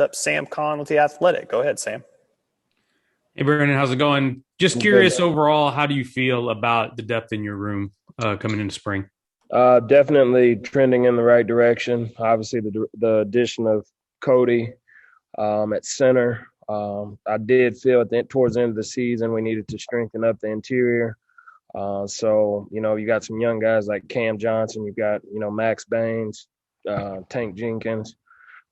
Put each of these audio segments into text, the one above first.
up Sam Kahn with The Athletic. Go ahead, Sam. Hey, Brandon, how's it going? Just curious overall, how do you feel about the depth in your room coming into spring? Definitely trending in the right direction. Obviously, the addition of Cody at center. I did feel towards the end of the season we needed to strengthen up the interior. So, you got some young guys like Cam Johnson. You've got, Max Baines, Tank Jenkins.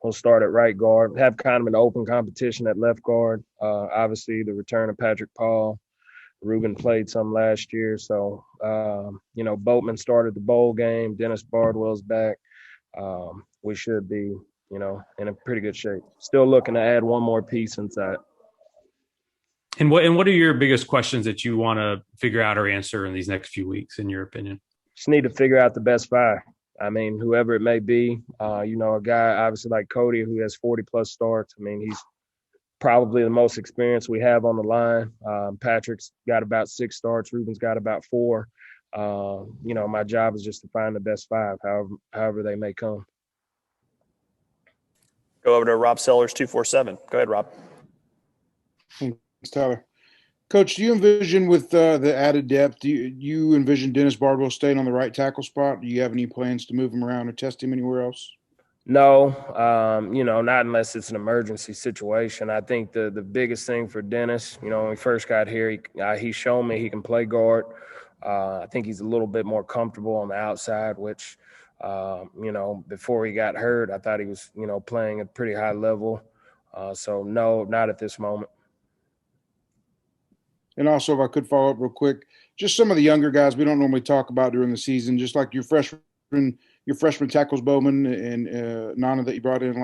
We'll start at right guard. Have kind of an open competition at left guard. Obviously, the return of Patrick Paul. Ruben played some last year. So, Boatman started the bowl game. Dennis Bardwell's back. We should be, in a pretty good shape. Still looking to add one more piece inside. And what are your biggest questions that you want to figure out or answer in these next few weeks, in your opinion? Just need to figure out the best five. I mean, whoever it may be, a guy obviously like Cody who has 40-plus starts. I mean, he's probably the most experience we have on the line. Patrick's got about 6 starts. Ruben's got about 4. My job is just to find the best five, however they may come. Go over to Rob Sellers, 247. Go ahead, Rob. Thanks, Tyler. Coach, do you envision with the added depth, do you envision Dennis Bardwell staying on the right tackle spot? Do you have any plans to move him around or test him anywhere else? No, not unless it's an emergency situation. I think the biggest thing for Dennis, when we first got here, he showed me he can play guard. I think he's a little bit more comfortable on the outside, which, before he got hurt, I thought he was, playing at a pretty high level. So, no, not at this moment. And also, if I could follow up real quick, just some of the younger guys we don't normally talk about during the season, just like your freshman tackles Bowman and Nana that you brought in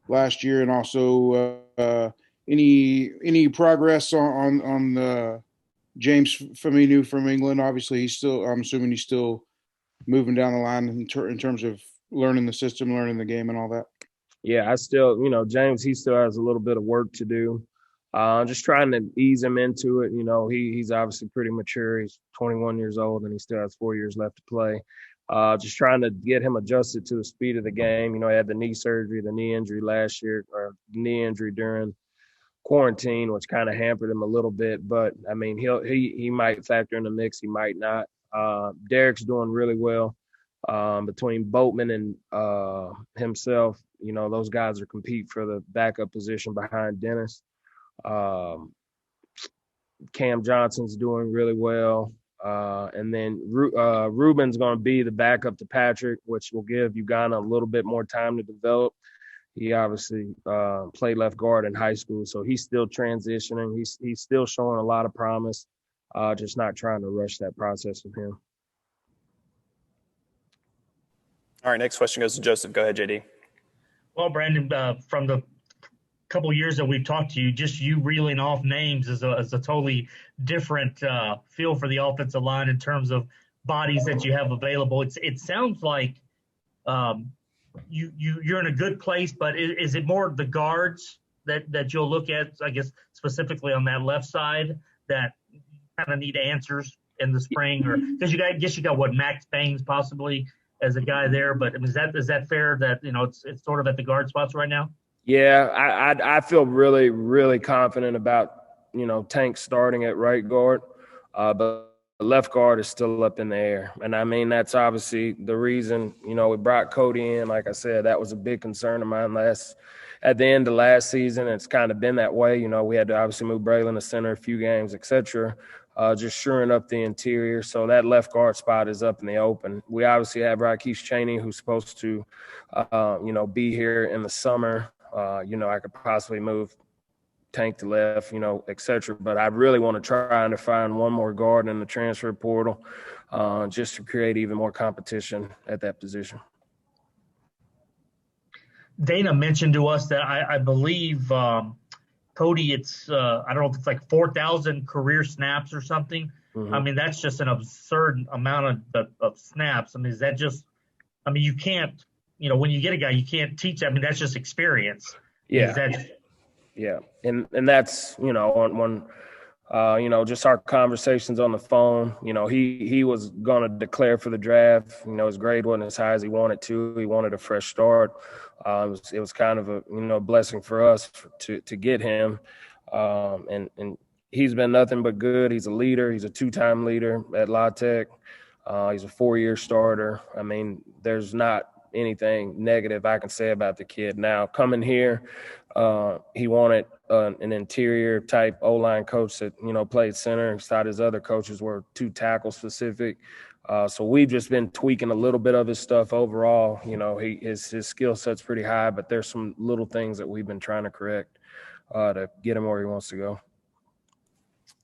last year, and also any progress on James Faminu from England. Obviously, I'm assuming he's still moving down the line in terms of learning the system, learning the game, and all that. Yeah, I still, James, he still has a little bit of work to do. Just trying to ease him into it. He's obviously pretty mature. He's 21 years old and he still has 4 years left to play. Just trying to get him adjusted to the speed of the game. He had the knee injury last year, or knee injury during quarantine, which kind of hampered him a little bit. But I mean, he might factor in the mix. He might not. Derek's doing really well. Between Boatman and himself, those guys are compete for the backup position behind Dennis. Cam Johnson's doing really well. And then Ruben's going to be the backup to Patrick, which will give Uganda a little bit more time to develop. He obviously played left guard in high school, so he's still transitioning. He's still showing a lot of promise, just not trying to rush that process with him. All right, next question goes to Joseph. Go ahead, JD. Well, Brandon, from the couple of years that we've talked to you, just you reeling off names is a totally different feel for the offensive line in terms of bodies that you have available. It sounds like you're in a good place, but is it more the guards that you'll look at, I guess, specifically on that left side that kind of need answers in the spring? Or because you got what, Max Baines possibly as a guy there, but I mean, is that fair that it's sort of at the guard spots right now? Yeah, I feel really, really confident about, Tank starting at right guard, but left guard is still up in the air. And, I mean, that's obviously the reason, we brought Cody in. Like I said, that was a big concern of mine at the end of last season. It's kind of been that way. We had to obviously move Braylon to center a few games, et cetera, just shoring up the interior. So that left guard spot is up in the open. We obviously have Rakesh Chaney, who's supposed to, be here in the summer. I could possibly move Tank to left, et cetera. But I really want to try and find one more guard in the transfer portal just to create even more competition at that position. Dana mentioned to us that I believe, Cody, it's I don't know if it's like 4,000 career snaps or something. Mm-hmm. I mean, that's just an absurd amount of snaps. I mean, is that just – I mean, you can't – when you get a guy, you can't teach. I mean, that's just experience. Yeah. Yeah. And that's, just our conversations on the phone. He was going to declare for the draft. His grade wasn't as high as he wanted to. He wanted a fresh start. It was kind of a blessing for us to get him, and he's been nothing but good. He's a leader. He's a 2-time leader at La Tech. He's a 4-year starter. I mean, there's not anything negative I can say about the kid. Now, coming here, he wanted an interior type O-line coach that, played center. Instead, his other coaches were 2 tackle specific. So we've just been tweaking a little bit of his stuff overall. His skill set's pretty high, but there's some little things that we've been trying to correct to get him where he wants to go.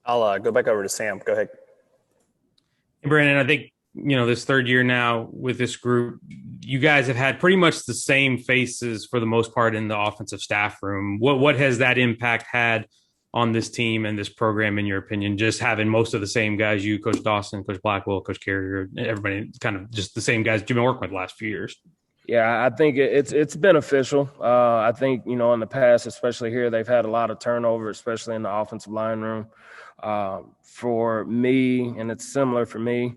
I'll go back over to Sam. Go ahead. Hey, Brandon, I think, this 3rd year now with this group, you guys have had pretty much the same faces for the most part in the offensive staff room. What has that impact had on this team and this program, in your opinion, just having most of the same guys, you, Coach Dawson, Coach Blackwell, Coach Carrier, everybody kind of just the same guys you've been working with the last few years? Yeah, I think it's beneficial. I think, in the past, especially here, they've had a lot of turnover, especially in the offensive line room. For me, and it's similar for me,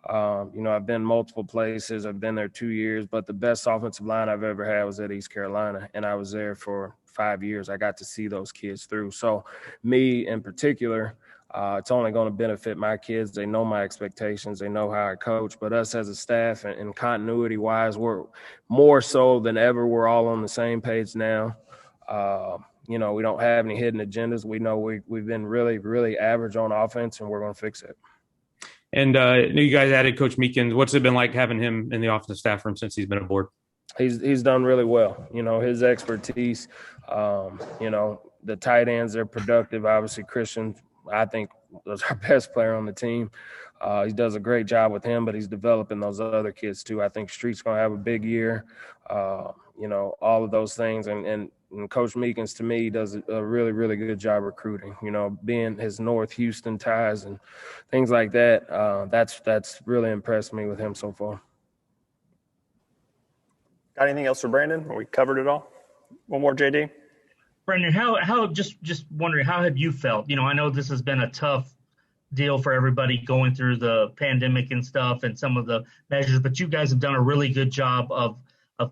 I've been multiple places. I've been there 2 years, but the best offensive line I've ever had was at East Carolina, and I was there for 5 years. I got to see those kids through. So me in particular, it's only going to benefit my kids. They know my expectations. They know how I coach. But us as a staff and continuity-wise, we're more so than ever. We're all on the same page now. We don't have any hidden agendas. We know we've been really, really average on offense, and we're going to fix it. And you guys added Coach Meekins. What's it been like having him in the offensive staff room since he's been aboard? He's done really well. His expertise, the tight ends, they're productive. Obviously, Christian, I think, was our best player on the team. He does a great job with him, but he's developing those other kids too. I think Street's going to have a big year. All of those things. And Coach Meekins, to me, does a really, really good job recruiting, being his North Houston ties and things like that. That's really impressed me with him so far. Got anything else for Brandon? We covered it all. One more, JD. Brendan, how just wondering, how have you felt? I know this has been a tough deal for everybody going through the pandemic and stuff and some of the measures, but you guys have done a really good job of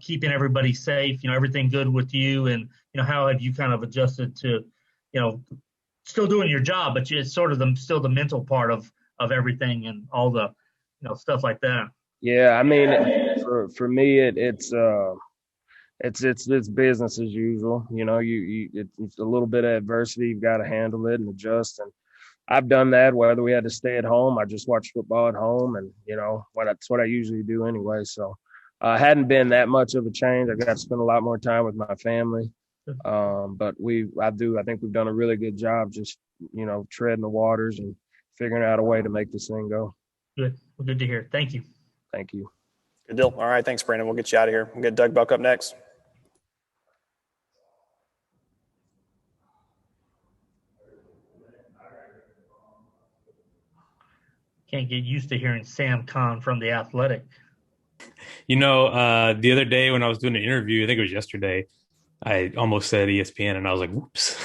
keeping everybody safe, everything good with you, and how have you kind of adjusted to, still doing your job, but it's sort of still the mental part of everything and all the, stuff like that. Yeah, I mean, for me, it's business as usual. It's a little bit of adversity. You've got to handle it and adjust. And I've done that. Whether we had to stay at home, I just watch football at home, and that's what I usually do anyway. So hadn't been that much of a change. I got to spend a lot more time with my family. But I think we've done a really good job just treading the waters and figuring out a way to make this thing go. Good. Well, good to hear. Thank you. Thank you. Good deal. All right. Thanks, Brandon. We'll get you out of here. We'll get Doug Belk up next. Can't get used to hearing Sam Kahn from The Athletic. The other day when I was doing an interview, I think it was yesterday, I almost said ESPN, and I was like, whoops.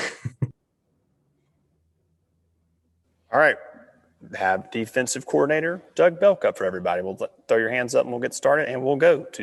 All right. Have defensive coordinator Doug Belk up for everybody. We'll throw your hands up and we'll get started, and we'll go to